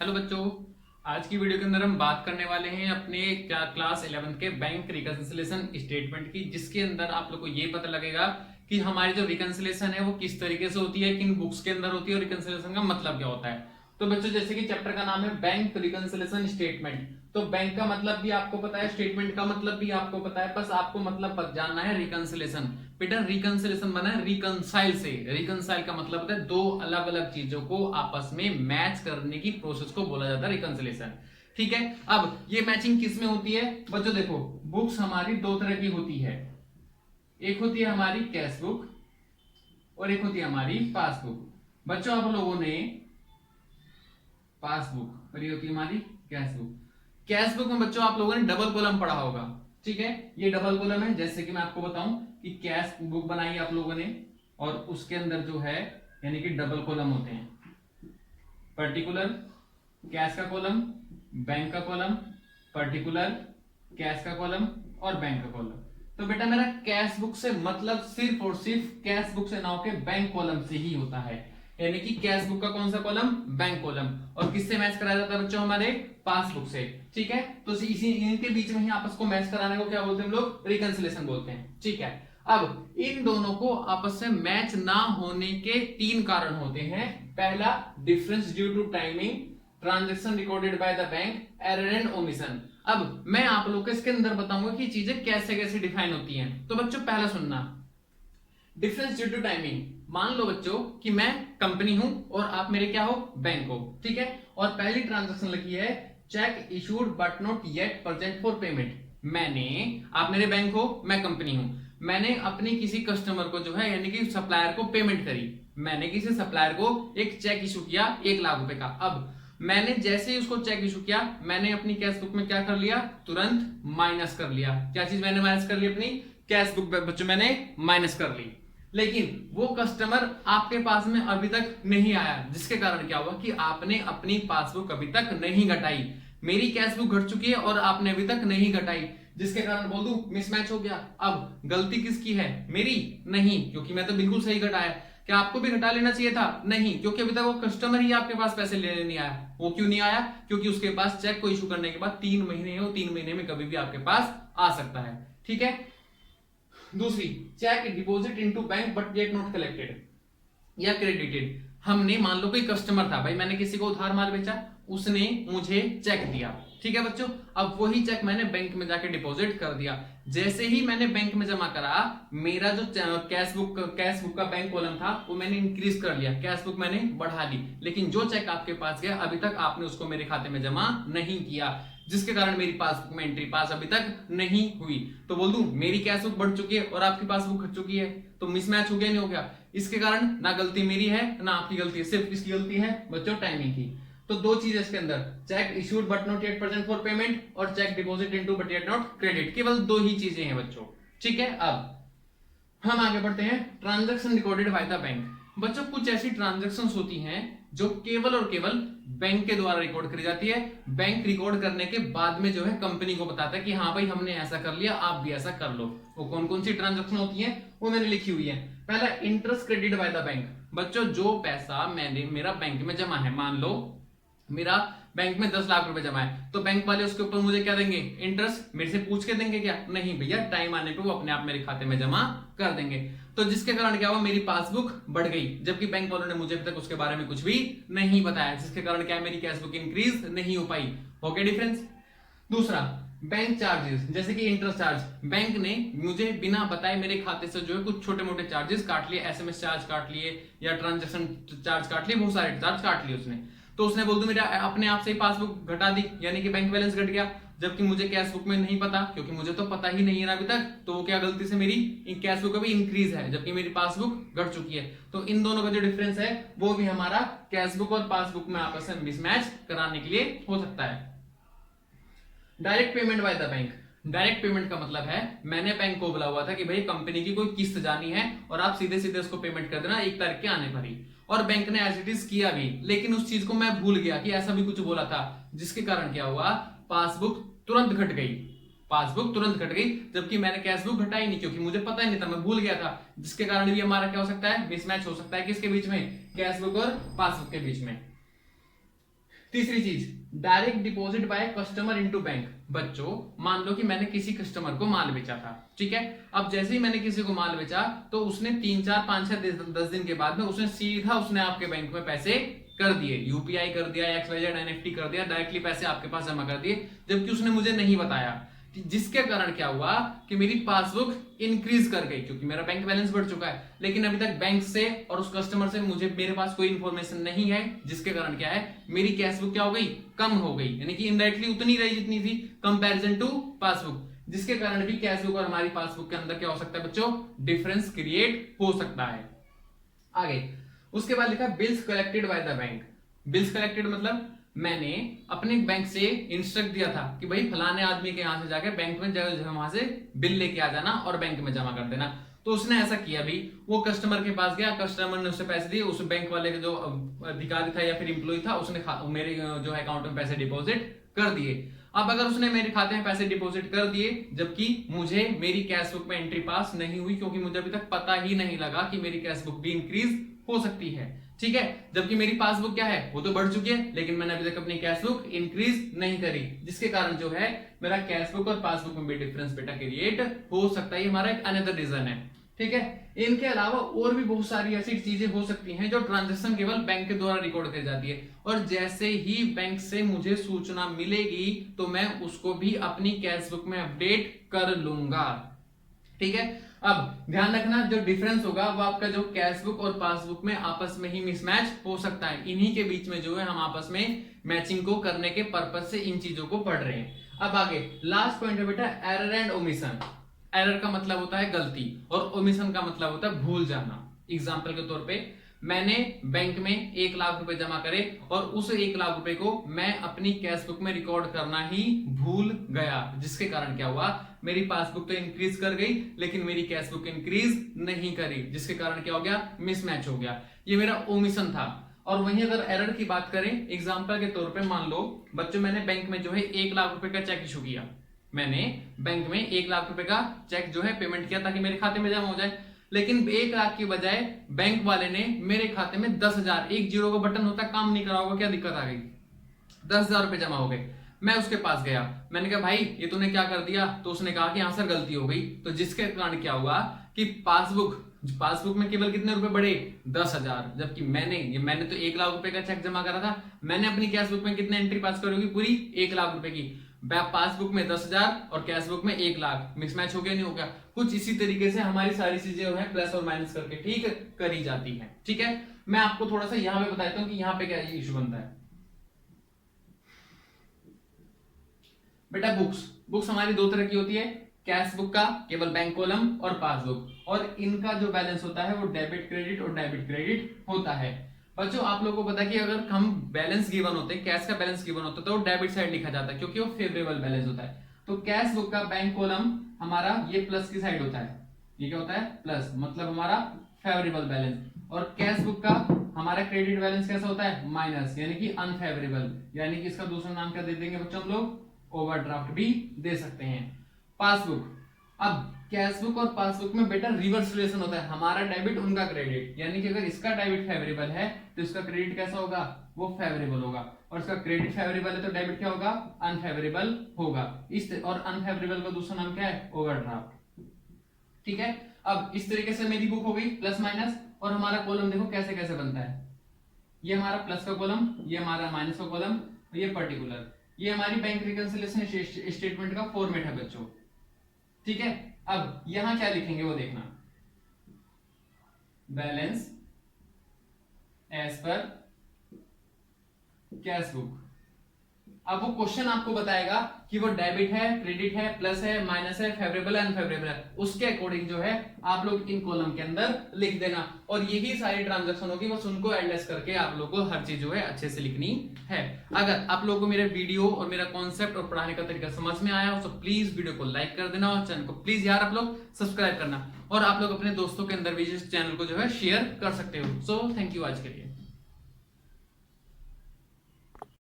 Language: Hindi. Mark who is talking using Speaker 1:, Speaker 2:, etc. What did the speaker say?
Speaker 1: हेलो बच्चों, आज की वीडियो के अंदर हम बात करने वाले हैं अपने क्लास 11th के बैंक रिकंसिलेशन स्टेटमेंट की, जिसके अंदर आप लोग को ये पता लगेगा कि हमारी जो रिकंसिलेशन है वो किस तरीके से होती है, किन बुक्स के अंदर होती है और रिकंसिलेशन का मतलब क्या होता है। तो बच्चों, जैसे कि चैप्टर का नाम है बैंक रिकंसिलेशन स्टेटमेंट, तो बैंक का मतलब भी आपको पता है, स्टेटमेंट का मतलब भी आपको पता है, बस आपको मतलब जानना है रिकंसिलेशन। बेटा रिकंसिलेशन बना है रिकंसाइल से। रिकंसाइल का मतलब होता है दो अलग अलग चीजों को आपस में मैच करने की प्रोसेस को बोला जाता है रिकंसिलेशन। ठीक है, अब ये मैचिंग किस में होती है बच्चों? देखो, बुक्स हमारी दो तरह की होती है, एक होती है हमारी कैश बुक और एक होती है हमारी पासबुक। बच्चों, आप लोगों ने पासबुक और ये होती है हमारी कैश बुक। कैश बुक में बच्चों आप लोगों ने डबल कॉलम पढ़ा होगा। ठीक है, ये डबल कॉलम है। जैसे कि मैं आपको बताऊं कि कैश बुक बनाई आप लोगों ने और उसके अंदर जो है यानी कि डबल कॉलम होते हैं, पर्टिकुलर कैश का कॉलम, बैंक का कॉलम, पर्टिकुलर कैश का कॉलम और बैंक का कॉलम। तो बेटा मेरा कैश बुक से मतलब सिर्फ और सिर्फ कैश बुक से ना होकर बैंक कॉलम से ही होता है, यानी कि कैश बुक का कौन सा कॉलम? Bank column. और किससे मैच कराया जाता है बच्चों? हमारे पासबुक से। ठीक है, तो इसी इनके बीच में ही आपस को मैच कराने को क्या बोलते हैं हम लोग? रिकंसिलेशन बोलते हैं। ठीक है, अब इन दोनों को आपस में मैच ना होने के तीन कारण होते हैं। पहला, difference due to timing, transaction recorded by the bank, error and omission. अब मैं आप लोग को इसके अंदर बताऊंगा कि चीजें कैसे कैसे डिफाइन होती हैं। तो बच्चों पहला सुनना, डिफरेंस ड्यू टू टाइमिंग। मान लो बच्चों कि मैं कंपनी हूं और आप मेरे क्या हो? बैंक हो। ठीक है, और पहली ट्रांजेक्शन लिखी है check issued but not yet present for payment. मैंने, आप मेरे बैंक हो, मैं कंपनी हूं, मैंने अपनी किसी कस्टमर को जो है यानी कि सप्लायर को पेमेंट करी। मैंने किसी सप्लायर को एक चेक इशू किया 1 लाख रुपए का। अब मैंने जैसे ही उसको चेक इशू किया, मैंने अपनी कैश बुक में क्या कर लिया? तुरंत माइनस कर लिया। क्या चीज मैंने माइनस कर ली? अपनी कैश बुक बच्चों मैंने माइनस कर ली। लेकिन वो कस्टमर आपके पास में अभी तक नहीं आया, जिसके कारण क्या हुआ कि आपने अपनी पासबुक अभी तक नहीं घटाई। मेरी कैश बुक घट चुकी है और आपने अभी तक नहीं घटाई, जिसके कारण बोल दूं मिसमैच हो गया। अब गलती किसकी है? मेरी नहीं, क्योंकि मैं तो बिल्कुल सही घटाया। क्या आपको भी घटा लेना चाहिए था? नहीं, क्योंकि अभी तक वो कस्टमर ही आपके पास पैसे लेने नहीं आया। वो क्यों नहीं आया? क्योंकि उसके पास चेक को इशू करने के बाद 3 महीने है, 3 महीने में कभी भी आपके पास आ सकता है। ठीक है, दूसरी, cheque deposit into bank but yet not collected या क्रेडिटेड। हमने, मान लो कोई कस्टमर था भाई, मैंने किसी को उधार माल बेचा, उसने मुझे चेक दिया। ठीक है बच्चों, अब वही चेक मैंने बैंक में जाके डिपॉजिट कर दिया। जैसे ही मैंने बैंक में जमा करा, मेरा जो कैश बुक का बैंक कॉलम था वो मैंने इंक्रीज कर लिया, कैश बुक मैंने बढ़ा ली। लेकिन जो चेक आपके पास गया अभी तक आपने उसको मेरे खाते में जमा नहीं किया, जिसके कारण मेरी पासबुक में एंट्री पास अभी तक नहीं हुई। तो बोल दूं मेरी कैश बुक बढ़ चुकी है और आपकी पासबुक घट चुकी है, तो मिसमैच हो गया नहीं हो गया? इसके कारण ना गलती मेरी है ना आपकी गलती है, सिर्फ किसकी गलती है बच्चों? टाइमिंग की। तो दो चीज इसके अंदर, cheque issued but not yet present for payment और cheque deposit into but yet not credit, केवल दो ही चीजें हैं बच्चों। ठीक है, अब हम आगे बढ़ते हैं, transaction recorded by the bank. बच्चों कुछ ऐसी ट्रांजैक्शंस होती हैं जो केवल और केवल बैंक के द्वारा रिकॉर्ड करी जाती है। बैंक रिकॉर्ड करने के बाद में जो है कंपनी को बताता है कि हाँ भाई हमने ऐसा कर लिया, आप भी ऐसा कर लो। वो कौन कौन सी ट्रांजैक्शन होती हैं वो मैंने लिखी हुई है। पहला, interest credit by the bank. बच्चों जो पैसा मेरा बैंक में जमा है, मान लो मेरा बैंक में 10 लाख रुपए जमा है, तो बैंक वाले उसके ऊपर मुझे क्या देंगे? इंटरेस्ट। मेरे से पूछ के देंगे क्या? नहीं भैया, टाइम आने पे वो अपने आप मेरे खाते में जमा कर देंगे। तो जिसके कारण क्या हुआ? मेरी पासबुक बढ़ गई, जबकि बैंक वालों ने मुझे अभी तक उसके बारे में कुछ भी नहीं बताया, जिसके कारण क्या मेरी कैश बुक इंक्रीज नहीं हो पाई। हो गया डिफरेंस। दूसरा, बैंक चार्जेस, जैसे कि इंटरेस्ट चार्ज। बैंक ने मुझे बिना बताए मेरे खाते से जो है कुछ छोटे मोटे चार्जेस काट लिए, एसएमएस चार्ज काट लिए या ट्रांजैक्शन चार्ज काट लिए, बहुत सारे चार्ज काट लिए उसने। तो उसने बोल दो मेरा अपने आप से ही पासबुक घटा दी, यानी कि बैंक बैलेंस घट गया, जबकि मुझे कैश बुक में नहीं पता, क्योंकि मुझे तो पता ही नहीं है ना अभी तक। तो वो क्या गलती से मेरी कैश बुक अभी इंक्रीज है, जबकि मेरी पासबुक घट चुकी है। तो इन दोनों का जो डिफरेंस है वो भी हमारा कैश बुक और पासबुक में आपस में मिसमैच कराने के लिए हो सकता है। Direct payment by the bank. Direct payment का मतलब है मैंने बैंक को बोला हुआ था कि भाई कंपनी की कोई किस्त जानी है और आप सीधे सीधे उसको पेमेंट कर देना 1 तारीख के आने पर ही, और बैंक ने एज इट इज किया भी। लेकिन उस चीज को मैं भूल गया कि ऐसा भी कुछ बोला था, जिसके कारण क्या हुआ? पासबुक तुरंत घट गई। पासबुक तुरंत घट गई, जबकि मैंने कैश बुक घटाई नहीं, क्योंकि मुझे पता ही नहीं था, मैं भूल गया था। जिसके कारण भी हमारा क्या हो सकता है? मिसमैच हो सकता है। किसके बीच में? कैश बुक और पासबुक के बीच में। तीसरी चीज, direct deposit by customer into bank. बच्चों मान लो कि मैंने किसी कस्टमर को माल बेचा था, ठीक है। अब जैसे ही मैंने किसी को माल बेचा तो उसने 3 4 5 6 10 दिन के बाद में उसने सीधा आपके बैंक में पैसे कर दिए, यूपीआई कर दिया, XYZ एनएफटी कर दिया, डायरेक्टली पैसे आपके पास जमा कर दिए, जबकि उसने मुझे नहीं बताया। जिसके कारण क्या हुआ कि मेरी पासबुक इंक्रीज कर गई क्योंकि मेरा बैंक बैलेंस बढ़ चुका है, लेकिन अभी तक बैंक से और उस कस्टमर से मेरे पास कोई इंफॉर्मेशन नहीं है, जिसके कारण क्या है मेरी कैश बुक क्या हो गई, कम हो गई, यानी कि इनडायरेक्टली उतनी रही जितनी थी कंपैरिजन टू पासबुक, जिसके कारण भी कैश बुक और हमारी पासबुक के अंदर क्या हो सकता है बच्चों, डिफरेंस क्रिएट हो सकता है। आगे उसके बाद लिखा bills collected by the bank. Bills collected मतलब मैंने अपने बैंक से इंस्ट्रक्ट दिया था कि भाई फलाने आदमी के यहां से जाकर बैंक में वहां से बिल लेके आ जाना और बैंक में जमा कर देना। तो उसने ऐसा किया भी, वो कस्टमर के पास गया, कस्टमर ने उससे पैसे दिए, उस बैंक वाले का जो अधिकारी था या फिर एम्प्लॉय था उसने मेरे जो है अकाउंट में पैसे डिपॉजिट कर दिए। अब अगर उसने मेरे खाते में पैसे डिपॉजिट कर दिए जबकि मुझे मेरी कैश बुक में एंट्री पास नहीं हुई क्योंकि मुझे अभी तक पता ही नहीं लगा कि मेरी कैश बुक भी इंक्रीज हो सकती है, ठीक है, जबकि मेरी पासबुक क्या है वो तो बढ़ चुकी है, लेकिन मैंने अभी तक अपनी कैश बुक इंक्रीज नहीं करी, जिसके कारण जो है मेरा कैश बुक और पासबुक में भी डिफरेंस बेटा क्रिएट हो सकता है। हमारा एक अनदर रीजन है, ठीक है। इनके अलावा और भी बहुत सारी ऐसी चीजें हो सकती हैं जो ट्रांजैक्शन केवल बैंक के द्वारा रिकॉर्ड की जाती है, और जैसे ही बैंक से मुझे सूचना मिलेगी तो मैं उसको भी अपनी कैश बुक में अपडेट कर लूंगा, ठीक है। अब ध्यान रखना जो डिफरेंस होगा वो आपका जो कैश बुक और पासबुक में आपस में ही मिसमैच हो सकता है, इन्हीं के बीच में जो है हम आपस में मैचिंग को करने के पर्पस से इन चीजों को पढ़ रहे हैं। अब आगे लास्ट पॉइंट है बेटा एरर एंड ओमिशन। एरर का मतलब होता है गलती और ओमिशन का मतलब होता है भूल जाना। एग्जाम्पल के तौर पे मैंने बैंक में 1 लाख रुपए जमा करे और उस 1 लाख रुपए को मैं अपनी कैश बुक में रिकॉर्ड करना ही भूल गया, जिसके कारण क्या हुआ मेरी पासबुक तो इंक्रीज कर गई लेकिन मेरी कैश बुक इंक्रीज नहीं करी, जिसके कारण क्या हो गया मिसमैच हो गया। ये मेरा ओमिशन था। और वहीं अगर एरर की बात करें एग्जाम्पल के तौर पे मान लो बच्चों मैंने बैंक में जो है 1 लाख रुपए का चेक इशू किया, मैंने बैंक में 1 लाख रुपए का चेक जो है पेमेंट किया ताकि मेरे खाते में जमा हो जाए, लेकिन 1 लाख की बजाय बैंक वाले ने मेरे खाते में 10,000, एक जीरो का बटन होता है काम नहीं करा होगा, क्या दिक्कत आ गई, 10,000 रुपए जमा हो गए। मैं उसके पास गया, मैंने कहा भाई ये तूने क्या कर दिया, तो उसने कहा कि हाँ सर गलती हो गई। तो जिसके कारण क्या हुआ कि पासबुक में केवल कितने रुपए बढ़े 10,000, जबकि मैंने तो 1 लाख रुपए का चेक जमा करा था, मैंने अपनी कैश बुक में कितने एंट्री पास करी होगी पूरी 1 लाख रुपए की, पासबुक में 10,000 और कैश बुक में 1 लाख, मिसमैच हो गया नहीं हो गया। कुछ इसी तरीके से हमारी सारी चीजें जो है प्लस और माइनस करके ठीक करी जाती है, ठीक है। मैं आपको थोड़ा सा यहाँ पे बताता हूँ कि यहाँ पे क्या इशू बनता है। बेटा बुक्स हमारी 2 तरह की होती है, कैश बुक का केवल बैंक कॉलम और पासबुक, और इनका जो बैलेंस होता है वो डेबिट क्रेडिट होता है। बच्चों आप लोगों को पता है कि अगर हम बैलेंस गिवन होते हैं, कैश का बैलेंस गिवन होता है तो डेबिट साइड लिखा जाता है क्योंकि वो फेवरेबल बैलेंस होता है। तो कैश बुक का बैंक कॉलम हमारा ये प्लस की साइड होता है, ये क्या होता है प्लस, मतलब हमारा फेवरेबल बैलेंस, और कैश बुक का हमारा क्रेडिट बैलेंस कैसा होता है माइनस, यानी कि अनफेवरेबल, यानी कि इसका दूसरा नाम क्या दे देंगे बच्चों हम लोग, ओवरड्राफ्ट भी दे सकते हैं। पासबुक, अब कैश बुक और पासबुक में बेटा रिवर्स रिलेशन होता है, हमारा डेबिट उनका क्रेडिट, यानी कि अगर इसका डेबिट फेवरेबल है तो इसका क्रेडिट कैसा होगा वो फेवरेबल होगा, और इसका क्रेडिट फेवरेबल है तो डेबिट क्या होगा अनफेवरेबल होगा। और अनफेवरेबल का दूसरा नाम क्या है ओवरड्राफ्ट, ठीक है। अब इस तरीके से मेरी बुक हो गई प्लस माइनस, और हमारा कॉलम देखो कैसे कैसे बनता है, ये हमारा प्लस का कॉलम, ये हमारा माइनस का कॉलम, ये पर्टिकुलर, ये हमारी बैंक रिकंसिलिएशन स्टेटमेंट का फॉर्मेट है बच्चों, ठीक है। अब यहां क्या लिखेंगे वो देखना, balance as per cash book. अब वो क्वेश्चन आपको बताएगा कि वो डेबिट है, क्रेडिट है, प्लस है, माइनस है, फेवरेबल है, अनफेवरेबल है, उसके अकॉर्डिंग जो है आप लोग इन कॉलम के अंदर लिख देना, और यही सारी ट्रांजैक्शन होगी, बस उनको एडजस्ट करके आप लोग को हर चीज जो है अच्छे से लिखनी है। अगर आप लोगों को मेरा वीडियो और मेरा कॉन्सेप्ट और पढ़ाने का तरीका समझ में आया हो तो प्लीज वीडियो को लाइक कर देना, और चैनल को प्लीज यार आप लोग सब्सक्राइब करना, और आप लोग अपने दोस्तों के अंदर भी इस चैनल को जो है शेयर कर सकते हो। सो थैंक यू आज के लिए।